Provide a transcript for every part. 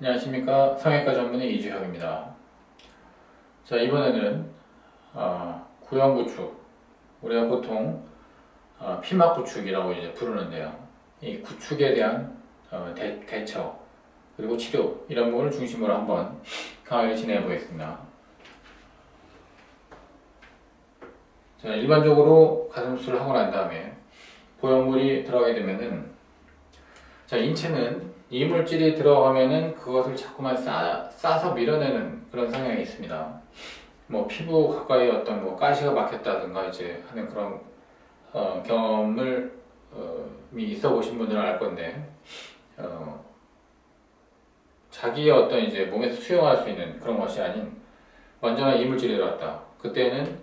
안녕하십니까. 성형외과 전문의 이주혁입니다. 자, 이번에는 구형구축, 우리가 보통 피막구축이라고 이제 부르는데요. 이 구축에 대한 대처 그리고 치료 이런 부분을 중심으로 한번 강의를 진행해 보겠습니다. 자, 일반적으로 가슴 수술을 하고 난 다음에 보형물이 들어가게 되면은, 자, 인체는 이물질이 들어가면은 그것을 자꾸만 싸서 밀어내는 그런 성향이 있습니다. 뭐 피부 가까이 어떤 뭐 가시가 막혔다든가 이제 하는 그런 경험을 있어 보신 분들은 알 건데, 자기의 어떤 이제 몸에서 수용할 수 있는 그런 것이 아닌 완전한 이물질이 들어왔다. 그때는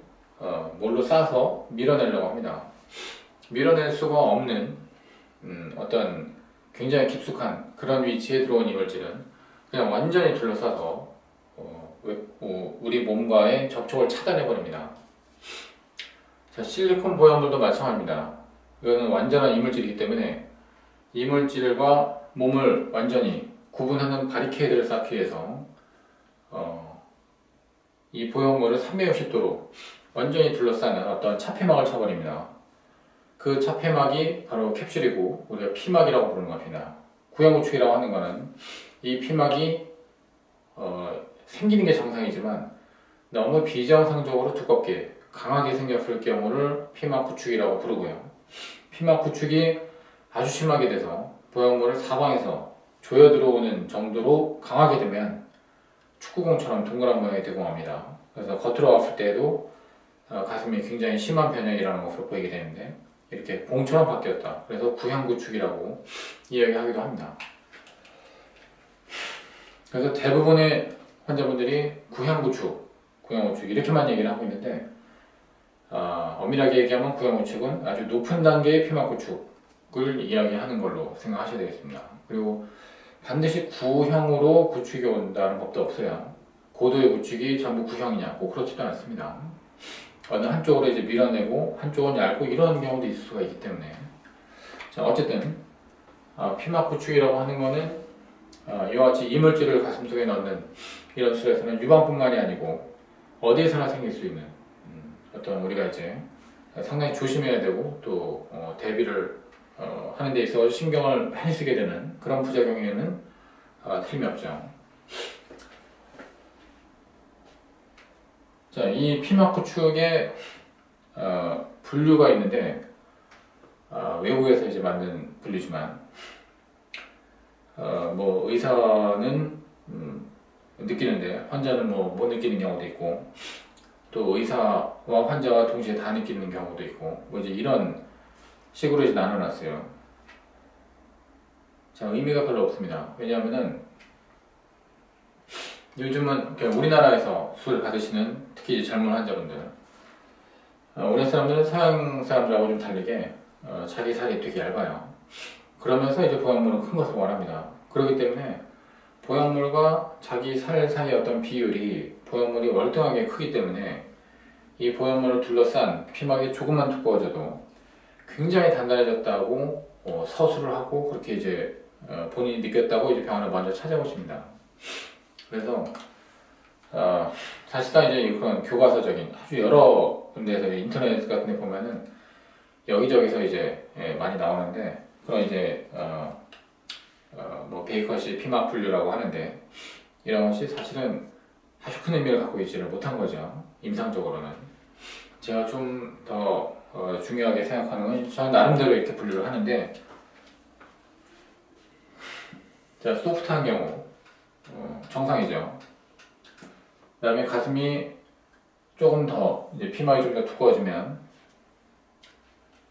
뭘로 싸서 밀어내려고 합니다. 밀어낼 수가 없는 어떤 굉장히 깊숙한 그런 위치에 들어온 이물질은 그냥 완전히 둘러싸서 우리 몸과의 접촉을 차단해 버립니다. 자, 실리콘 보형물도 마찬가지입니다. 이거는 완전한 이물질이기 때문에 이물질과 몸을 완전히 구분하는 바리케이드를 쌓기 위해서 이 보형물을 360도로 완전히 둘러싸는 어떤 차폐막을 쳐버립니다. 그 차폐막이 바로 캡슐이고 우리가 피막이라고 부르는 겁니다. 구형구축이라고 하는 것은 이 피막이 생기는 게 정상이지만 너무 비정상적으로 두껍게 강하게 생겼을 경우를 피막구축이라고 부르고요. 피막구축이 아주 심하게 돼서 보형물을 사방에서 조여 들어오는 정도로 강하게 되면 축구공처럼 동그란 모양이 되고 맙니다. 그래서 겉으로 봤을 때에도 가슴이 굉장히 심한 변형이라는 것으로 보이게 되는데, 이렇게 봉처럼 바뀌었다. 그래서 구형구축이라고 이야기하기도 합니다. 그래서 대부분의 환자분들이 구형구축 이렇게만 얘기를 하고 있는데, 엄밀하게 얘기하면 구형구축은 아주 높은 단계의 피막구축을 이야기하는 걸로 생각하셔야 되겠습니다. 그리고 반드시 구형으로 구축이 온다는 법도 없어요. 고도의 구축이 전부 구형이냐, 꼭 그렇지도 않습니다. 어느 한쪽으로 이제 밀어내고 한쪽은 얇고 이런 경우도 있을 수가 있기 때문에, 자, 어쨌든 피막 구축이라고 하는 거는 이와 같이 이물질을 가슴 속에 넣는 이런 수술에서는 유방뿐만이 아니고 어디에서나 생길 수 있는 어떤 우리가 이제 상당히 조심해야 되고 또 대비를 하는 데 있어서 신경을 많이 쓰게 되는 그런 부작용에는 틀림이 없죠. 자, 이 피막 구축에 분류가 있는데, 외국에서 이제 만든 분류지만, 뭐 의사는 느끼는데 환자는 뭐 못 느끼는 경우도 있고, 또 의사와 환자가 동시에 다 느끼는 경우도 있고, 뭐 이제 이런 식으로 이제 나눠놨어요. 자, 의미가 별로 없습니다. 왜냐하면은 요즘은 우리나라에서 수술 받으시는 특히 이제 젊은 환자분들, 우리 사람들은 서양 사람들하고 좀 다르게 자기 살이 되게 얇아요. 그러면서 이제 보형물은 큰 것을 원합니다. 그렇기 때문에 보형물과 자기 살 사이의 어떤 비율이, 보형물이 월등하게 크기 때문에 이 보형물을 둘러싼 피막이 조금만 두꺼워져도 굉장히 단단해졌다고 서술을 하고 그렇게 이제 본인이 느꼈다고 이제 병원을 먼저 찾아오십니다. 그래서 사실상 이제 그런 교과서적인 아주 여러 군데에서 인터넷 같은 데 보면은 여기저기서 이제 많이 나오는데, 그런 이제 뭐 베이커시 피막 분류라고 하는데, 이런 것이 사실은 아주 큰 의미를 갖고 있지를 못한 거죠. 임상적으로는 제가 좀 더 중요하게 생각하는 건, 저는 나름대로 이렇게 분류를 하는데, 자, 소프트한 경우 정상이죠. 그 다음에 가슴이 조금 더 이제 피막이 좀 더 두꺼워지면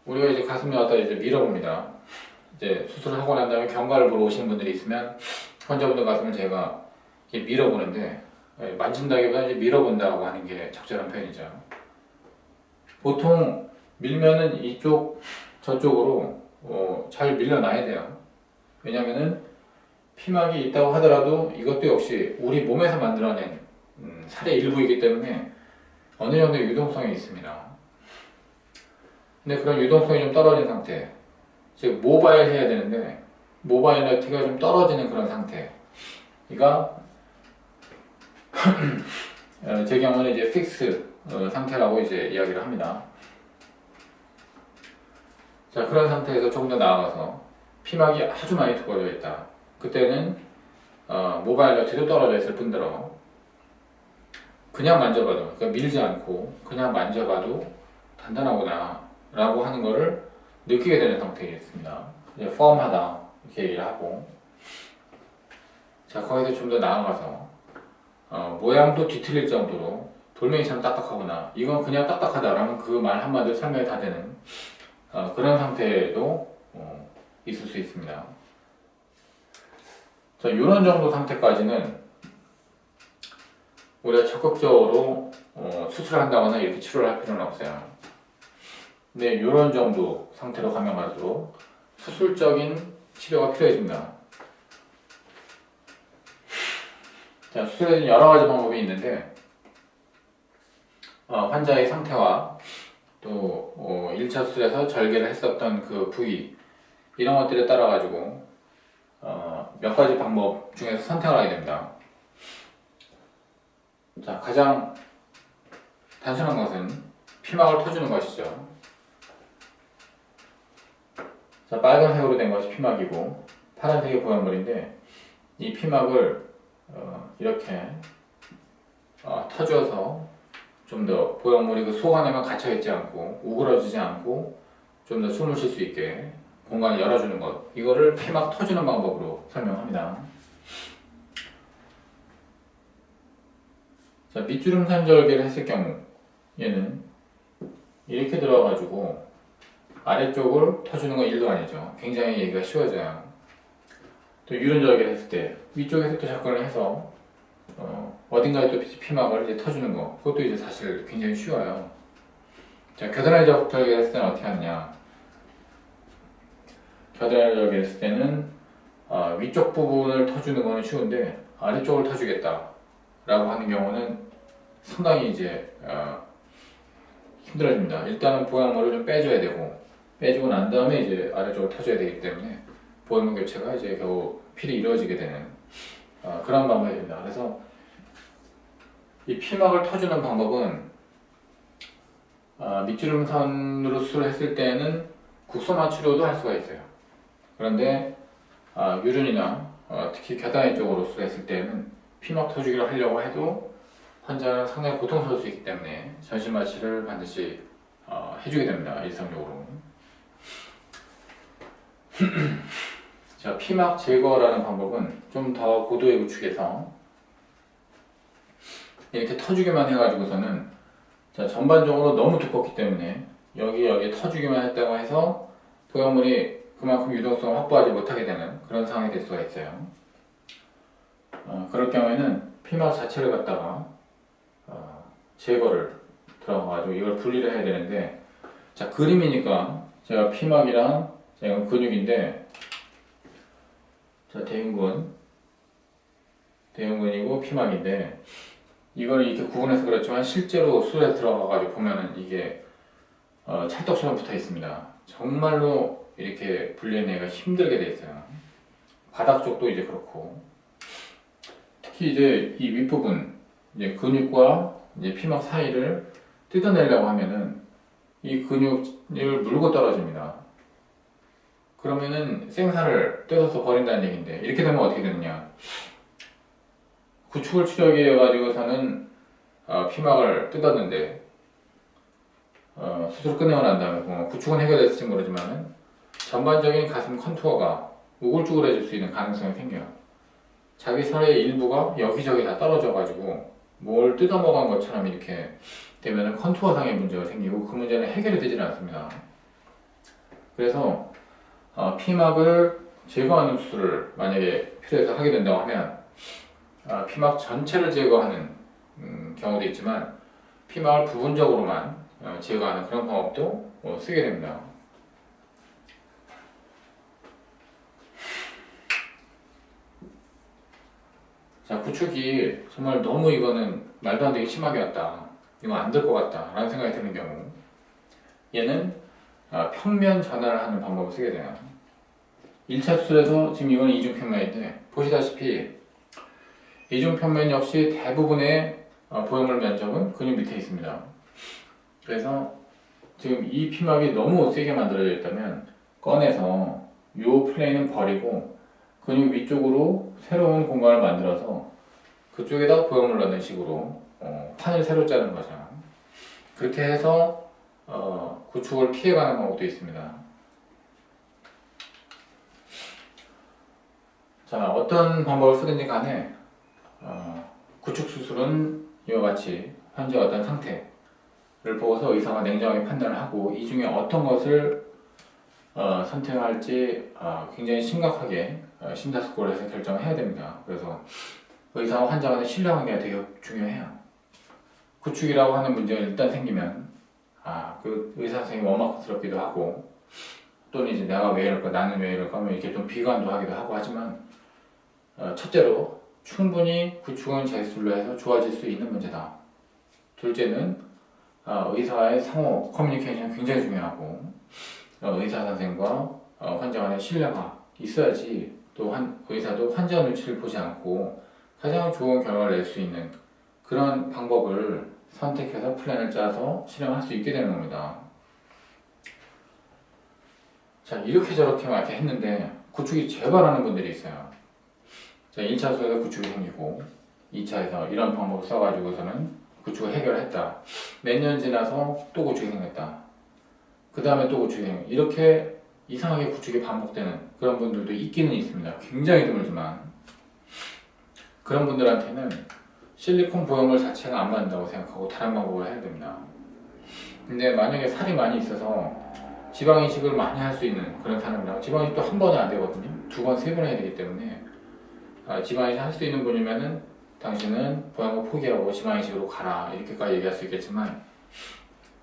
우리가 이제 가슴에 갖다 이제 밀어봅니다. 이제 수술을 하고 난 다음에 경과를 보러 오시는 분들이 있으면 환자분들 가슴을 제가 이렇게 밀어보는데, 만진다기보다 이제 밀어본다고 하는 게 적절한 표현이죠. 보통 밀면은 이쪽 저쪽으로 잘 밀려놔야 돼요. 왜냐면은 피막이 있다고 하더라도 이것도 역시 우리 몸에서 만들어낸 살의 일부이기 때문에 어느 정도의 유동성이 있습니다. 근데 그런 유동성이 좀 떨어진 상태, 즉 모바일 해야 되는데 모바일리티가 좀 떨어지는 그런 상태, 이가 제 경우는 이제 픽스 상태라고 이제 이야기를 합니다. 자, 그런 상태에서 조금 더 나아가서 피막이 아주 많이 두꺼워져 있다. 그때는 모바일 너트도 떨어져 있을 뿐더러 그냥 만져봐도, 그러니까 밀지 않고 그냥 만져봐도 단단하구나 라고 하는 거를 느끼게 되는 상태이겠습니다. 이제 펌하다 이렇게 얘기를 하고, 자, 거기서 좀 더 나아가서 모양도 뒤틀릴 정도로 돌멩이처럼 딱딱하구나, 이건 그냥 딱딱하다라는 그 말 한마디로 설명이 다 되는 그런 상태도 있을 수 있습니다. 자, 이런 정도 상태까지는 우리가 적극적으로 수술을 한다거나 이렇게 치료를 할 필요는 없어요. 근데 이런 정도 상태로 가면 갈수록 수술적인 치료가 필요해집니다. 자, 수술에는 여러 가지 방법이 있는데 환자의 상태와 또 1차 수술에서 절개를 했었던 그 부위, 이런 것들에 따라 가지고 몇 가지 방법 중에서 선택을 하게 됩니다. 자, 가장 단순한 것은 피막을 터주는 것이죠. 자, 빨간색으로 된 것이 피막이고 파란색이 보형물인데, 이 피막을 이렇게 터주어서 좀 더 보형물이 그 속 안에만 갇혀있지 않고 우그러지지 않고 좀 더 숨을 쉴 수 있게 공간을 열어주는 것, 이거를 피막 터주는 방법으로 설명합니다. 자, 밑주름산 절개를 했을 경우 얘는 이렇게 들어가가지고 아래쪽을 터주는 건 일도 아니죠. 굉장히 얘기가 쉬워져요. 또 유륜 절개를 했을 때 위쪽에서 또 접근을 해서 어딘가에 또 피막을 이제 터주는 거, 그것도 이제 사실 굉장히 쉬워요. 자, 겨드랑이 절개를 했을 때는 어떻게 하느냐. 겨드랑이 절개를 했을 때는 위쪽 부분을 터주는 거는 쉬운데 아래쪽을 터주겠다 라고 하는 경우는 상당히 이제 힘들어집니다. 일단은 보형물을 좀 빼줘야 되고, 빼주고 난 다음에 이제 아래쪽을 터줘야 되기 때문에 보형물 교체가 이제 겨우 필히 이루어지게 되는 그런 방법이 됩니다. 그래서 이 피막을 터주는 방법은 밑주름선으로 수술을 했을 때는 국소마 치료도 할 수가 있어요. 그런데 유륜이나 특히 겨드랑이 쪽으로 수술했을 때는 피막 터주기를 하려고 해도 환자는 상당히 고통스러울 수 있기 때문에 전신 마취를 반드시 해주게 됩니다. 일상적으로. 자, 피막 제거라는 방법은 좀 더 고도의 구축에서 이렇게 터주기만 해가지고서는, 자, 전반적으로 너무 두껍기 때문에 여기에 터주기만 했다고 해서 보형물이 그만큼 유동성을 확보하지 못하게 되는 그런 상황이 될 수가 있어요. 그럴 경우에는 피막 자체를 갖다가 제거를 들어가가지고 이걸 분리를 해야 되는데, 자, 그림이니까 제가 피막이랑, 자, 이건 근육인데, 자, 대흉근이고 피막인데, 이걸 이렇게 구분해서 그렇지만 실제로 수술에 들어가가지고 보면은 이게 찰떡처럼 붙어 있습니다. 정말로 이렇게 분리해내기가 힘들게 돼 있어요. 바닥 쪽도 이제 그렇고, 특히 이제 이 윗부분, 이제 근육과 이제 피막 사이를 뜯어내려고 하면은 이 근육을 물고 떨어집니다. 그러면은 생사를 뜯어서 버린다는 얘기인데, 이렇게 되면 어떻게 되느냐. 구축을 치료해가지고서는 피막을 뜯었는데 수술 끝내고 난 다음에 구축은 해결됐을지 모르지만 전반적인 가슴 컨투어가 우글쭈글해질 수 있는 가능성이 생겨요. 자기 살의 일부가 여기저기 다 떨어져가지고 뭘 뜯어먹은 것처럼 이렇게 되면 컨투어상의 문제가 생기고, 그 문제는 해결이 되지는 않습니다. 그래서 피막을 제거하는 수술을 만약에 필요해서 하게 된다고 하면 피막 전체를 제거하는 경우도 있지만 피막을 부분적으로만 제거하는 그런 방법도 쓰게 됩니다. 자, 구축이 정말 너무 이거는 말도 안 되게 심하게 왔다, 이거 안 될 것 같다 라는 생각이 드는 경우, 얘는 평면 전환을 하는 방법을 쓰게 돼요. 1차 수술에서 지금 이거는 이중평면인데 보시다시피 이중 편면 역시 대부분의 보형물 면적은 근육 밑에 있습니다. 그래서 지금 이 피막이 너무 세게 만들어져 있다면 꺼내서 이 플레이는 버리고 근육 위쪽으로 새로운 공간을 만들어서 그쪽에다 보형물 넣는 식으로 판을 새로 짜는 거죠. 그렇게 해서 구축을 피해가는 방법도 있습니다. 자, 어떤 방법을 쓰든지 간에 구축 수술은 이와 같이 현재 어떤 상태를 보고서 의사가 냉정하게 판단을 하고 이 중에 어떤 것을 선택할지 굉장히 심각하게 심사숙고를 해서 결정을 해야 됩니다. 그래서 의사와 환자 간의 신뢰관계가 되게 중요해요. 구축이라고 하는 문제가 일단 생기면 그 의사 선생님이 원망스럽기도 하고 또는 이제 내가 왜 이럴까 나는 왜 이럴까 하면 이렇게 좀 비관도 하기도 하고 하지만 첫째로 충분히 구축은 재술로 해서 좋아질 수 있는 문제다. 둘째는 의사와의 상호 커뮤니케이션이 굉장히 중요하고 의사 선생과 환자 간의 신뢰가 있어야지 또 의사도 환자 눈치를 보지 않고 가장 좋은 결과를 낼 수 있는 그런 방법을 선택해서 플랜을 짜서 실행할 수 있게 되는 겁니다. 자, 이렇게 저렇게 막 이렇게 했는데 구축이 재발하는 분들이 있어요. 자, 1차에서 구축이 생기고 2차에서 이런 방법을 써가지고서는 구축을 해결했다. 몇 년 지나서 또 구축이 생겼다. 그 다음에 또 구축이 생겼다. 이렇게 이상하게 구축이 반복되는 그런 분들도 있기는 있습니다. 굉장히 드물지만 그런 분들한테는 실리콘 보형물 자체가 안 맞는다고 생각하고 다른 방법을 해야 됩니다. 근데 만약에 살이 많이 있어서 지방 이식을 많이 할 수 있는 그런 사람이라고 지방 이식도 한 번에 안 되거든요. 두 번, 세 번 해야 되기 때문에 지방 이식 할 수 있는 분이면은 당신은 보형물 포기하고 지방 이식으로 가라 이렇게까지 얘기할 수 있겠지만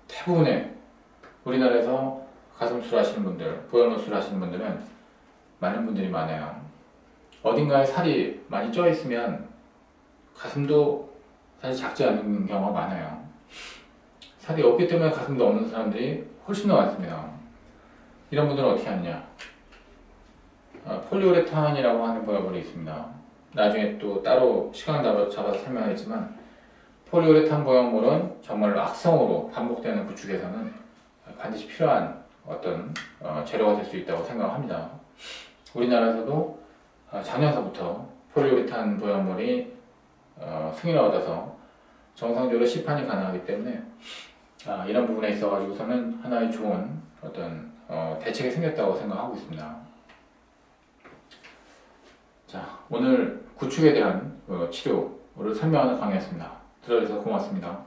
대부분의 우리나라에서 가슴술 하시는 분들, 보형물 술 하시는 분들은 많은 분들이 많아요. 어딘가에 살이 많이 쪄 있으면 가슴도 사실 작지 않은 경우가 많아요. 살이 없기 때문에 가슴도 없는 사람들이 훨씬 더 많습니다. 이런 분들은 어떻게 하느냐? 폴리우레탄이라고 하는 보형물이 있습니다. 나중에 또 따로 시간 잡아서 설명하겠지만 폴리우레탄 보형물은 정말 악성으로 반복되는 구축에서는 반드시 필요한 어떤 재료가 될 수 있다고 생각합니다. 우리나라에서도 작년서부터 폴리우레탄 보형물이 승인을 얻어서 정상적으로 시판이 가능하기 때문에 이런 부분에 있어가지고서는 하나의 좋은 어떤 대책이 생겼다고 생각하고 있습니다. 자, 오늘 구축에 대한 치료를 설명하는 강의였습니다. 들어주셔서 고맙습니다.